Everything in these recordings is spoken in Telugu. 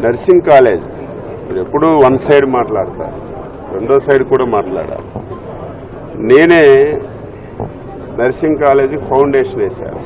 నర్సింగ్ కాలేజ్ ఎప్పుడు వన్ సైడ్ మాట్లాడతా, రెండో సైడ్ కూడా మాట్లాడాలి. నేనే నర్సింగ్ కాలేజీకి ఫౌండేషన్ వేశాను,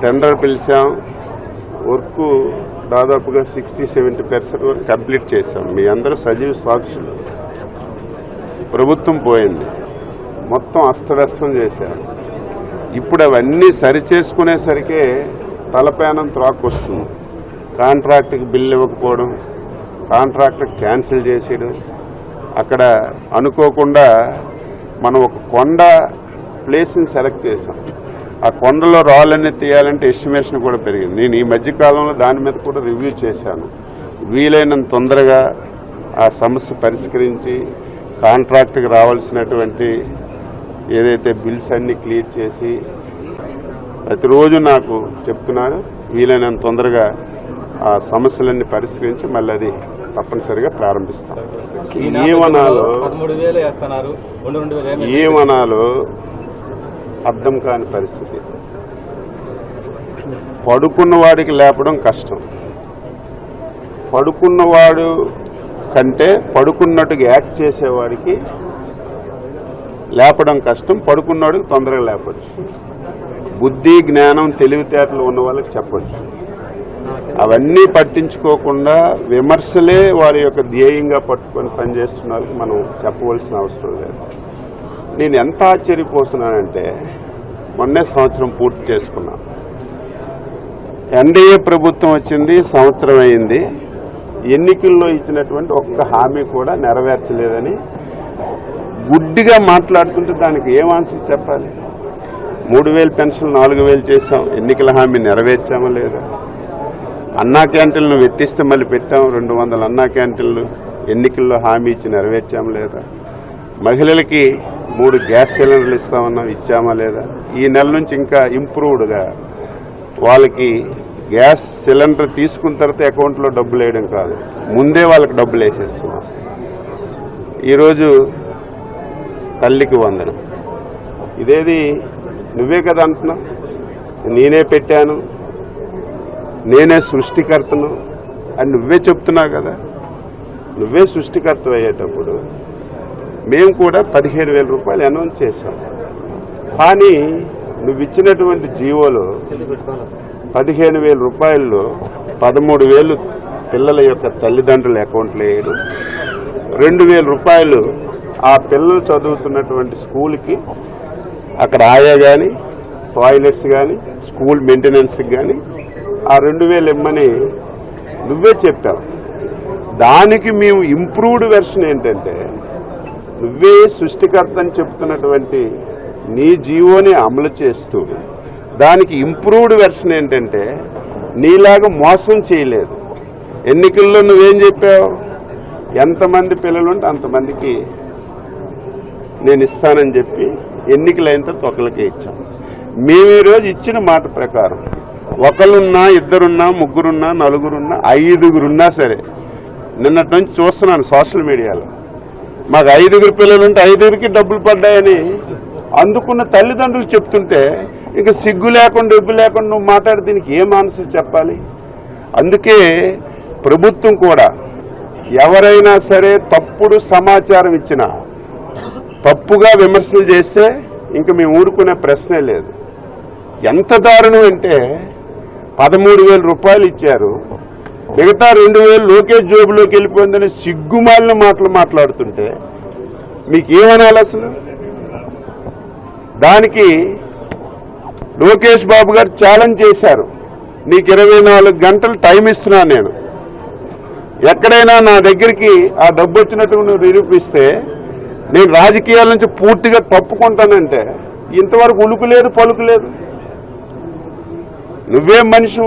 టెండర్ పిలిచాం, వర్క్ దాదాపుగా 60-70% వరకు కంప్లీట్ చేశాం. మీ అందరూ సజీవ సాక్షులు. ప్రభుత్వం పోయింది, మొత్తం అస్తవ్యస్తం చేశారు. ఇప్పుడు అవన్నీ సరిచేసుకునేసరికే తలపేనం త్రాక్కొస్తుంది. కాంట్రాక్ట్కి బిల్లు ఇవ్వకపోవడం, కాంట్రాక్ట్ క్యాన్సిల్ చేసేయడం. అక్కడ అనుకోకుండా మనం ఒక కొండ ప్లేస్ని సెలెక్ట్ చేసాం. ఆ కొండలో రాళ్ళన్నీ తీయాలంటే ఎస్టిమేషన్ కూడా పెరిగింది. నేను ఈ మధ్యకాలంలో దాని మీద కూడా రివ్యూ చేశాను. వీలైనంత తొందరగా ఆ సమస్య పరిష్కరించి కాంట్రాక్ట్కి రావాల్సినటువంటి ఏదైతే బిల్స్ అన్నీ క్లియర్ చేసి ప్రతిరోజు నాకు చెప్తున్నారు, వీలైనంత తొందరగా ఆ సమస్యలన్నీ పరిష్కరించి మళ్ళీ అది తప్పనిసరిగా ప్రారంభిస్తాం. ఏమనాలో అర్థం కాని పరిస్థితి. పడుకున్నవాడికి లేపడం కష్టం, పడుకున్నవాడు కంటే పడుకున్నట్టుగా యాక్ట్ చేసేవాడికి లేపడం కష్టం, పడుకున్నవాడికి తొందరగా లేపచ్చు. బుద్ధి జ్ఞానం తెలివితేటలు ఉన్న వాళ్ళకి చెప్పచ్చు. అవన్నీ పట్టించుకోకుండా విమర్శలే వారి యొక్క ధ్యేయంగా పట్టుకొని పనిచేస్తున్న మనం చెప్పవలసిన అవసరం లేదు. నేను ఎంత ఆశ్చర్యపోతున్నానంటే, మొన్నే సంవత్సరం పూర్తి చేసుకున్నాను. ఎన్డీఏ ప్రభుత్వం వచ్చింది, సంవత్సరం అయింది. ఎన్నికల్లో ఇచ్చినటువంటి ఒక్క హామీ కూడా నెరవేర్చలేదని గుడ్డిగా మాట్లాడుతుంటే దానికి ఏం ఆన్సర్ చెప్పాలి? 3000 పెన్షన్ 4000 చేశాం, ఎన్నికల హామీ నెరవేర్చామా లేదా? అన్నా క్యాంటీన్లు ఎత్తిస్తే మళ్ళీ పెట్టాం, 200 అన్నా క్యాంటీన్లు ఎన్నికల్లో హామీ ఇచ్చి నెరవేర్చామా లేదా? మహిళలకి 3 గ్యాస్ సిలిండర్లు ఇస్తామన్నాం, ఇచ్చామా లేదా? ఈ నెల నుంచి ఇంకా ఇంప్రూవ్డ్గా వాళ్ళకి గ్యాస్ సిలిండర్ తీసుకున్న తర్వాత అకౌంట్లో డబ్బులు వేయడం కాదు, ముందే వాళ్ళకి డబ్బులు వేసేస్తున్నాం. ఈరోజు తల్లికి వందనం. ఇదేది నువ్వే కదా అంటున్నావు, నేనే పెట్టాను, నేనే సృష్టికర్తను అని నువ్వే చెప్తున్నావు కదా. నువ్వే సృష్టికర్త అయ్యేటప్పుడు మేము కూడా 15,000 రూపాయలు అనౌన్స్ చేశాం. కానీ నువ్వు ఇచ్చినటువంటి జీవోలో 15,000 రూపాయల్లో 13,000 పిల్లల యొక్క తల్లిదండ్రుల అకౌంట్లో వేయడం, 2,000 రూపాయలు ఆ పిల్లలు చదువుతున్నటువంటి స్కూల్కి అక్కడ ఆయా కానీ టాయిలెట్స్ కానీ స్కూల్ మెయింటెనెన్స్కి కానీ ఆ 2,000 ఇమ్మని నువ్వే చెప్పావు. దానికి మేము ఇంప్రూవ్డ్ వెర్షన్ ఏంటంటే, నువ్వే సృష్టికర్త అని చెప్తున్నటువంటి నీ జీవోని అమలు చేస్తూ దానికి ఇంప్రూవ్డ్ వెర్షన్ ఏంటంటే, నీలాగా మోసం చేయలేదు. ఎన్నికల్లో నువ్వేం చెప్పావు? ఎంతమంది పిల్లలు ఉంటే అంతమందికి నేను ఇస్తానని చెప్పి ఎన్నికలైన తర్వాత ఒకరికే ఇచ్చాం. మేము ఈరోజు ఇచ్చిన మాట ప్రకారం ఒకరున్నా, ఇద్దరున్నా, ముగ్గురున్నా, నలుగురున్నా, 5గురున్నా సరే, నిన్నటి నుంచి చూస్తున్నాను సోషల్ మీడియాలో, మాకు 5గురు పిల్లలుంటే 5గురికి డబ్బులు పడ్డాయని అందుకున్న తల్లిదండ్రులు చెప్తుంటే ఇంకా సిగ్గు లేకుండా డబ్బు లేకుండా నువ్వు మాట్లాడి దీనికి ఏం ఆన్సర్ చెప్పాలి? అందుకే ప్రభుత్వం కూడా ఎవరైనా సరే తప్పుడు సమాచారం ఇచ్చినా, తప్పుగా విమర్శలు చేస్తే ఇంకా మేము ఊరుకునే ప్రశ్నే లేదు. ఎంత దారుణం అంటే 13,000 రూపాయలు ఇచ్చారు, మిగతా 2,000 లోకేష్ జోబులోకి వెళ్ళిపోయిందని సిగ్గుమాలిన మాటలు మాట్లాడుతుంటే మీకేమనాలి అసలు? దానికి లోకేష్ బాబు గారు ఛాలెంజ్ చేశారు, నీకు 24 గంటలు టైం ఇస్తున్నాను, నేను ఎక్కడైనా నా దగ్గరికి ఆ డబ్బు వచ్చినట్టు నువ్వు నిరూపిస్తే నేను రాజకీయాల నుంచి పూర్తిగా తప్పుకుంటానంటే ఇంతవరకు ఉలుకు లేదు, పలుకు లేదు. నువ్వేం మనిషి?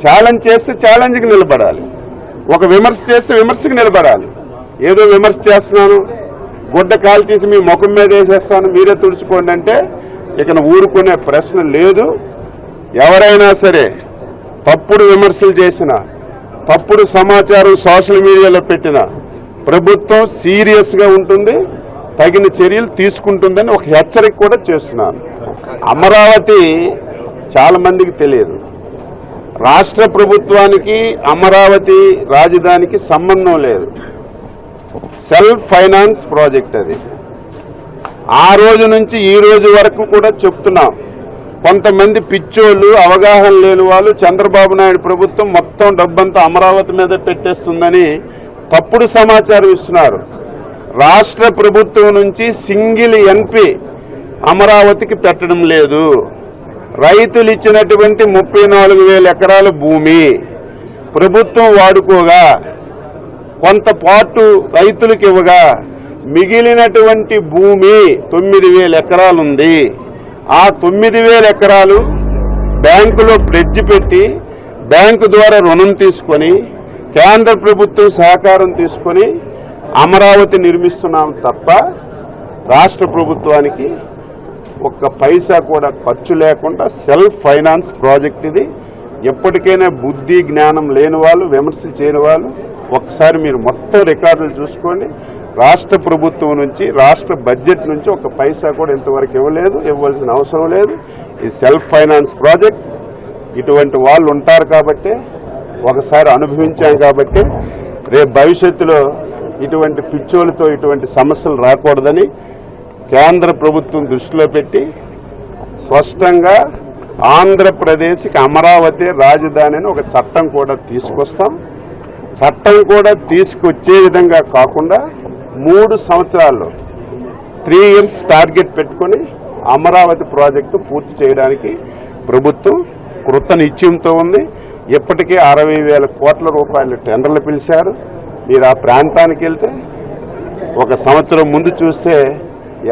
ఛాలెంజ్ చేస్తే ఛాలెంజ్కి నిలబడాలి, ఒక విమర్శ చేస్తే విమర్శకు నిలబడాలి. ఏదో విమర్శ చేస్తున్నాను, గుడ్డ కాల్చేసి మీ ముఖం మీద వేసేస్తాను మీరే తుడుచుకోండి అంటే ఇక ఊరుకునే ప్రశ్న లేదు. ఎవరైనా సరే తప్పుడు విమర్శలు చేసిన, తప్పుడు సమాచారం సోషల్ మీడియాలో పెట్టిన ప్రభుత్వం సీరియస్గా ఉంటుంది, తగిన చర్యలు తీసుకుంటుందని ఒక హెచ్చరిక కూడా చేస్తున్నాను. అమరావతి చాలా మందికి తెలియదు. రాష్ట్ర ప్రభుత్వానికి అమరావతి రాజధానికి సంబంధం లేదు. సెల్ఫ్ ఫైనాన్స్ ప్రాజెక్ట్ అది. ఆ రోజు నుంచి ఈ రోజు వరకు కూడా చెప్తున్నాం. కొంతమంది పిచ్చోళ్ళు, అవగాహన లేని వాళ్ళు చంద్రబాబు నాయుడు ప్రభుత్వం మొత్తం డబ్బంతా అమరావతి మీద పెట్టేస్తుందని తప్పుడు సమాచారం ఇస్తున్నారు. రాష్ట్ర ప్రభుత్వం నుంచి సింగిల్ ఎన్పి అమరావతికి పెట్టడం లేదు. రైతులు ఇచ్చినటువంటి 34,000 ఎకరాల భూమి ప్రభుత్వం వాడుకోగా కొంత పార్టు రైతులకు ఇవ్వగా మిగిలినటువంటి భూమి 9,000 ఎకరాలు ఉంది. ఆ 9,000 ఎకరాలు బ్యాంకులో ప్లెడ్జ్ పెట్టి బ్యాంకు ద్వారా రుణం తీసుకొని కేంద్ర ప్రభుత్వం సహకారం తీసుకొని అమరావతి నిర్మిస్తున్నాం తప్ప రాష్ట్ర ప్రభుత్వానికి ఒక్క పైసా కూడా ఖర్చు లేకుండా సెల్ఫ్ ఫైనాన్స్ ప్రాజెక్ట్ ఇది. ఎప్పటికైనా బుద్ధి జ్ఞానం లేని వాళ్ళు, విమర్శలు చేయని వాళ్ళు ఒకసారి మీరు మొత్తం రికార్డులు చూసుకోండి. రాష్ట్ర ప్రభుత్వం నుంచి, రాష్ట్ర బడ్జెట్ నుంచి ఒక్క పైసా కూడా ఇంతవరకు ఇవ్వలేదు, ఇవ్వాల్సిన అవసరం లేదు. ఈ సెల్ఫ్ ఫైనాన్స్ ప్రాజెక్ట్ ఇటువంటి వాళ్ళు ఉంటారు కాబట్టి, ఒకసారి అనుభవించాం కాబట్టి రేపు భవిష్యత్తులో ఇటువంటి పిచ్చోళ్ళతో ఇటువంటి సమస్యలు రాకూడదని కేంద్ర ప్రభుత్వం దృష్టిలో పెట్టి స్పష్టంగా ఆంధ్రప్రదేశ్కి అమరావతి రాజధాని అని ఒక చట్టం కూడా తీసుకొస్తాం. చట్టం కూడా తీసుకొచ్చే విధంగా కాకుండా 3 సంవత్సరాల్లో 3 years టార్గెట్ పెట్టుకొని అమరావతి ప్రాజెక్టు పూర్తి చేయడానికి ప్రభుత్వం కృత నిశ్చయంతో ఉంది. ఇప్పటికే 60,000 కోట్ల రూపాయలు టెండర్లు పిలిచారు. మీరు ఆ ప్రాంతానికి వెళ్తే 1 సంవత్సరం ముందు చూస్తే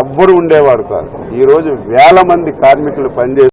ఎవ్వరు ఉండేవారు కాదు. ఈరోజు వేల మంది కార్మికులు పనిచేస్తారు.